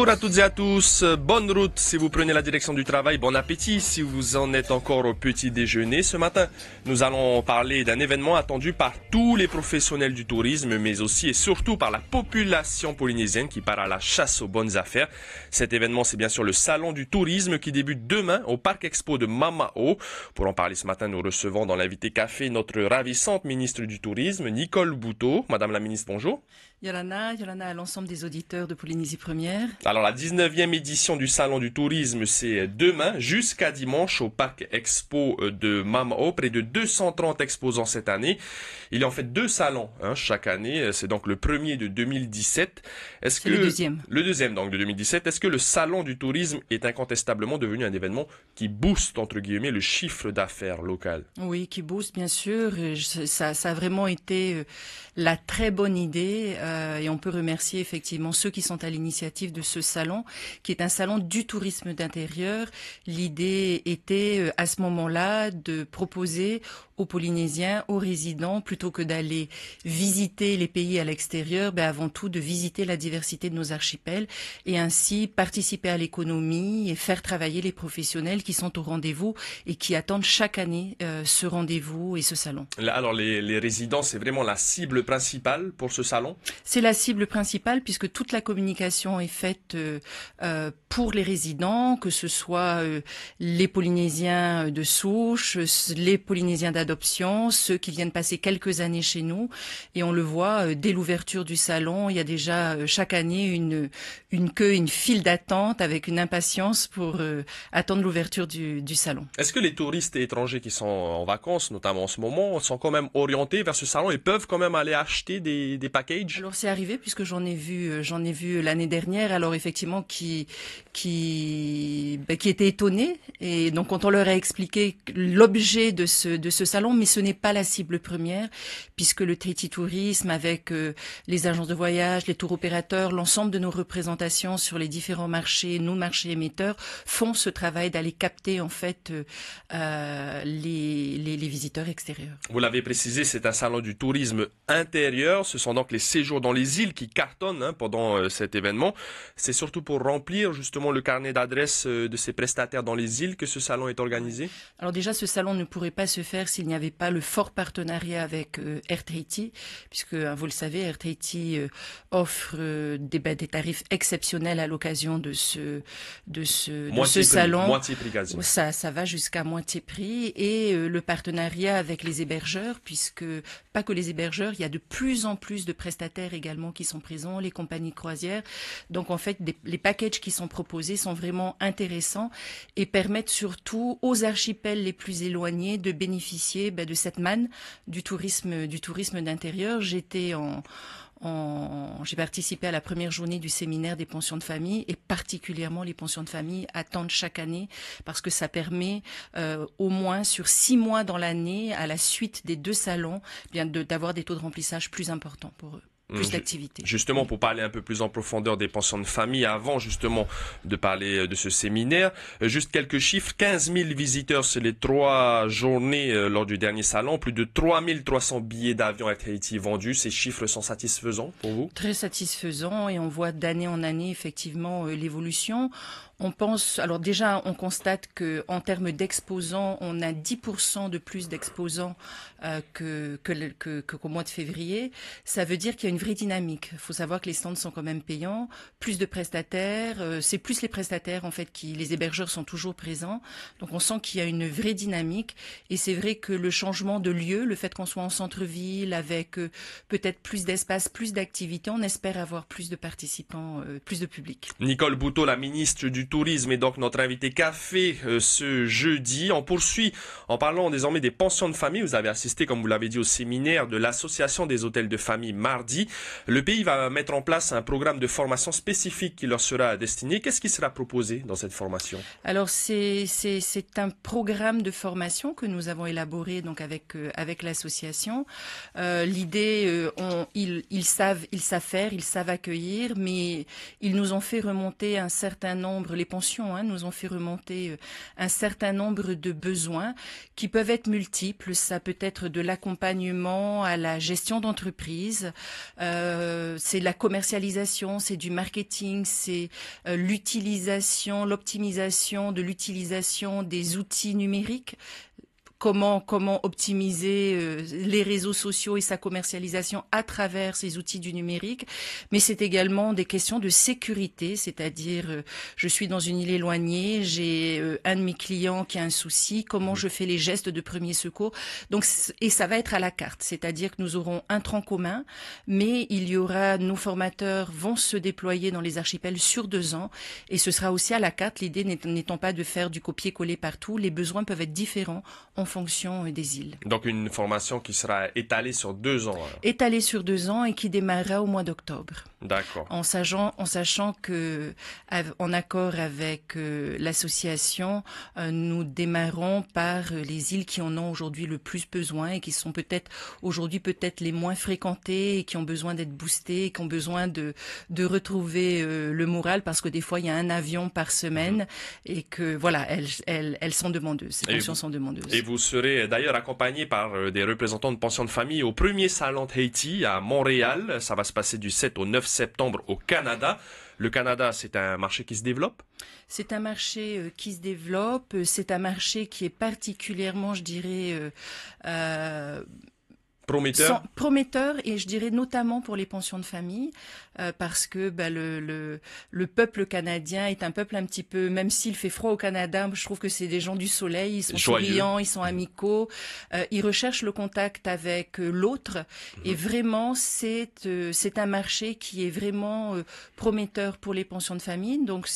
Bonjour à toutes et à tous, bonne route si vous prenez la direction du travail, bon appétit si vous en êtes encore au petit déjeuner. Ce matin, nous allons parler d'un événement attendu par tous les professionnels du tourisme, mais aussi et surtout par la population polynésienne qui part à la chasse aux bonnes affaires. Cet événement, c'est bien sûr le Salon du tourisme qui débute demain au Parc Expo de Mamao. Pour en parler ce matin, nous recevons dans l'invité café notre ravissante ministre du Tourisme, Nicole Boutot. Madame la ministre, bonjour. Yolana à l'ensemble des auditeurs de Polynésie Première. Alors la 19e édition du Salon du Tourisme, c'est demain jusqu'à dimanche au Parc Expo de Mamao. Près de 230 exposants cette année. Il y a en fait deux salons chaque année. C'est donc le premier de 2017. C'est le deuxième. Le deuxième donc de 2017. Est-ce que le Salon du Tourisme est incontestablement devenu un événement qui booste entre guillemets le chiffre d'affaires local? Oui, qui booste bien sûr. Ça a vraiment été la très bonne idée et on peut remercier effectivement ceux qui sont à l'initiative de ce salon, qui est un salon du tourisme d'intérieur. L'idée était à ce moment-là de proposer aux Polynésiens, aux résidents, plutôt que d'aller visiter les pays à l'extérieur, avant tout de visiter la diversité de nos archipels et ainsi participer à l'économie et faire travailler les professionnels qui sont au rendez-vous et qui attendent chaque année ce rendez-vous et ce salon. Alors les résidents, c'est vraiment la cible principale pour ce salon? C'est la cible principale puisque toute la communication est faite pour les résidents, que ce soit les Polynésiens de souche, les Polynésiens d'adoption, ceux qui viennent passer quelques années chez nous. Et on le voit, dès l'ouverture du salon, il y a déjà chaque année une queue, une file d'attente avec une impatience pour attendre l'ouverture du salon. Est-ce que les touristes étrangers qui sont en vacances, notamment en ce moment, sont quand même orientés vers ce salon et peuvent quand même aller acheter des packages? Alors c'est arrivé puisque j'en ai vu l'année dernière. Alors effectivement qui étaient étonnés et donc quand on leur a expliqué l'objet de ce salon, mais ce n'est pas la cible première puisque le Tahiti Tourisme avec les agences de voyage, les tours opérateurs, l'ensemble de nos représentations sur les différents marchés, nos marchés émetteurs font ce travail d'aller capter en fait les visiteurs extérieurs. Vous l'avez précisé, c'est un salon du tourisme intérieur. Ce sont donc les séjours dans les îles qui cartonnent pendant cet événement. C'est surtout pour remplir justement le carnet d'adresses de ces prestataires dans les îles que ce salon est organisé? Alors déjà, ce salon ne pourrait pas se faire s'il n'y avait pas le fort partenariat avec Air Tahiti, puisque vous le savez, Air Tahiti offre des tarifs exceptionnels à l'occasion de ce salon. Moitié prix quasi. Ça va jusqu'à moitié prix et le partenariat avec les hébergeurs, puisque pas que les hébergeurs, il y a de plus en plus de prestataires également qui sont présents, les compagnies de croisière. Donc en fait, les packages qui sont proposés sont vraiment intéressants et permettent surtout aux archipels les plus éloignés de bénéficier de cette manne du tourisme d'intérieur. J'ai participé à la première journée du séminaire des pensions de famille et particulièrement les pensions de famille attendent chaque année parce que ça permet au moins sur 6 mois dans l'année à la suite des deux salons d'avoir des taux de remplissage plus importants pour eux. Plus d'activités. Justement, pour parler un peu plus en profondeur des pensions de famille, avant justement de parler de ce séminaire, juste quelques chiffres. 15 000 visiteurs sur les 3 journées lors du dernier salon, plus de 3 300 billets d'avion à Tahiti vendus. Ces chiffres sont satisfaisants pour vous? Très satisfaisants et on voit d'année en année effectivement l'évolution. On constate que en termes d'exposants, on a 10% de plus d'exposants qu'au mois de février. Ça veut dire qu'il y a une vraie dynamique. Il faut savoir que les stands sont quand même payants, plus de prestataires. C'est plus les prestataires en fait les hébergeurs sont toujours présents. Donc on sent qu'il y a une vraie dynamique. Et c'est vrai que le changement de lieu, le fait qu'on soit en centre-ville avec peut-être plus d'espace, plus d'activités, on espère avoir plus de participants, plus de public. Nicole Boutot, la ministre du Tourisme, est donc notre invitée café ce jeudi. On poursuit en parlant désormais des pensions de famille. Vous avez assisté, comme vous l'avez dit, au séminaire de l'Association des hôtels de famille mardi. Le pays va mettre en place un programme de formation spécifique qui leur sera destiné. Qu'est-ce qui sera proposé dans cette formation? Alors c'est un programme de formation que nous avons élaboré donc avec l'association. L'idée, ils savent faire, ils savent accueillir, mais ils nous ont fait remonter un certain nombre, les pensions nous ont fait remonter un certain nombre de besoins qui peuvent être multiples. Ça peut être de l'accompagnement à la gestion d'entreprise, c'est la commercialisation, c'est du marketing, c'est l'optimisation de l'utilisation des outils numériques. Comment optimiser les réseaux sociaux et sa commercialisation à travers ces outils du numérique. Mais c'est également des questions de sécurité, c'est-à-dire je suis dans une île éloignée, j'ai un de mes clients qui a un souci, comment je fais les gestes de premier secours. Donc, et ça va être à la carte, c'est-à-dire que nous aurons un tronc commun, mais il y aura, nos formateurs vont se déployer dans les archipels sur 2 ans, et ce sera aussi à la carte, l'idée n'étant pas de faire du copier-coller partout, les besoins peuvent être différents en fonction des îles. Donc une formation qui sera étalée sur 2 ans. Alors. Étalée sur 2 ans et qui démarrera au mois d'octobre. D'accord. En sachant que, en accord avec l'association, nous démarrons par les îles qui en ont aujourd'hui le plus besoin et qui sont aujourd'hui les moins fréquentées et qui ont besoin d'être boostées, et qui ont besoin de retrouver le moral, parce que des fois il y a un avion par semaine et que voilà, elles sont demandeuses. Ces pensions sont demandeuses. Et vous serez d'ailleurs accompagné par des représentants de pensions de famille au premier salon de Haïti à Montréal. Ça va se passer du 7 au 9 septembre au Canada. Le Canada, c'est un marché qui se développe? C'est un marché qui se développe. C'est un marché qui est particulièrement, je dirais, prometteur, et je dirais notamment pour les pensions de famille, parce que le peuple canadien est un peuple un petit peu, même s'il fait froid au Canada, je trouve que c'est des gens du soleil, ils sont souriants, ils sont amicaux, ils recherchent le contact avec l'autre, et vraiment c'est un marché qui est vraiment prometteur pour les pensions de famille. Donc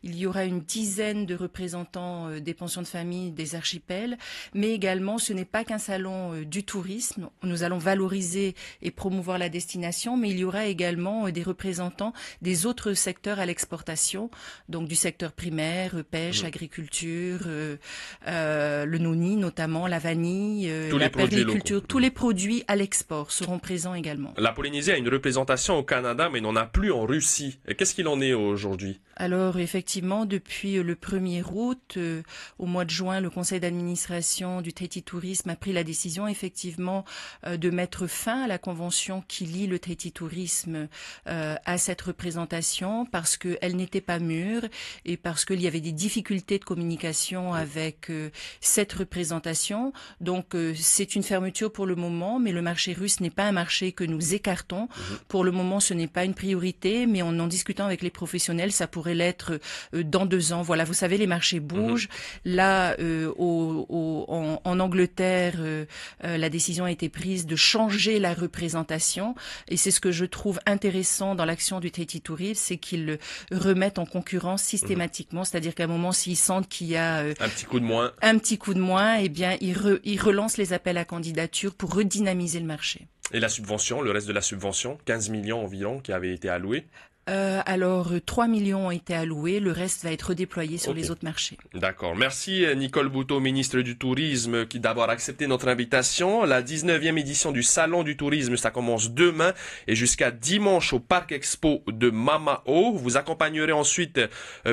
il y aura une dizaine de représentants des pensions de famille des archipels, mais également ce n'est pas qu'un salon du tourisme. Nous allons valoriser et promouvoir la destination, mais il y aura également des représentants des autres secteurs à l'exportation, donc du secteur primaire, pêche, agriculture, le noni notamment, la vanille, la permaculture, tous les produits à l'export seront présents également. La Polynésie a une représentation au Canada, mais n'en a plus en Russie. Qu'est-ce qu'il en est aujourd'hui? Alors effectivement, depuis le 1er août, au mois de juin, le conseil d'administration du Tahiti Tourisme a pris la décision effectivement de mettre fin à la convention qui lie le Tahiti Tourisme à cette représentation, parce qu'elle n'était pas mûre et parce qu'il y avait des difficultés de communication avec cette représentation. Donc c'est une fermeture pour le moment, mais le marché russe n'est pas un marché que nous écartons. Pour le moment, ce n'est pas une priorité, mais en discutant avec les professionnels, ça pourrait l'être dans 2 ans. Voilà, vous savez, les marchés bougent. Là, en Angleterre, la décision a été prise de changer la représentation, et c'est ce que je trouve intéressant dans l'action du Tahiti Tourisme, c'est qu'ils le remettent en concurrence systématiquement, c'est-à-dire qu'à un moment, s'ils sentent qu'il y a un petit coup de moins, eh bien, ils relancent les appels à candidature pour redynamiser le marché. Et la subvention, le reste de la subvention, 15 millions environ qui avait été alloué? Alors, 3 millions ont été alloués, le reste va être redéployé sur les autres marchés. D'accord. Merci Nicole Bouteau, ministre du Tourisme, d'avoir accepté notre invitation. La 19e édition du Salon du Tourisme, ça commence demain et jusqu'à dimanche au Parc Expo de Mamao. Vous accompagnerez ensuite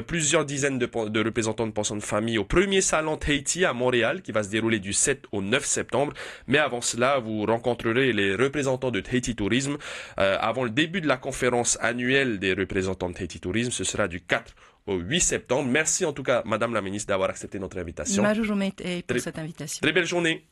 plusieurs dizaines de représentants de pensions de famille au premier Salon Tahiti à Montréal qui va se dérouler du 7 au 9 septembre. Mais avant cela, vous rencontrerez les représentants de Tahiti Tourisme avant le début de la conférence annuelle des représentants de Tahiti Tourisme. Ce sera du 4 au 8 septembre. Merci en tout cas, Madame la Ministre, d'avoir accepté notre invitation. Majou Joumete pour cette invitation. Très belle journée.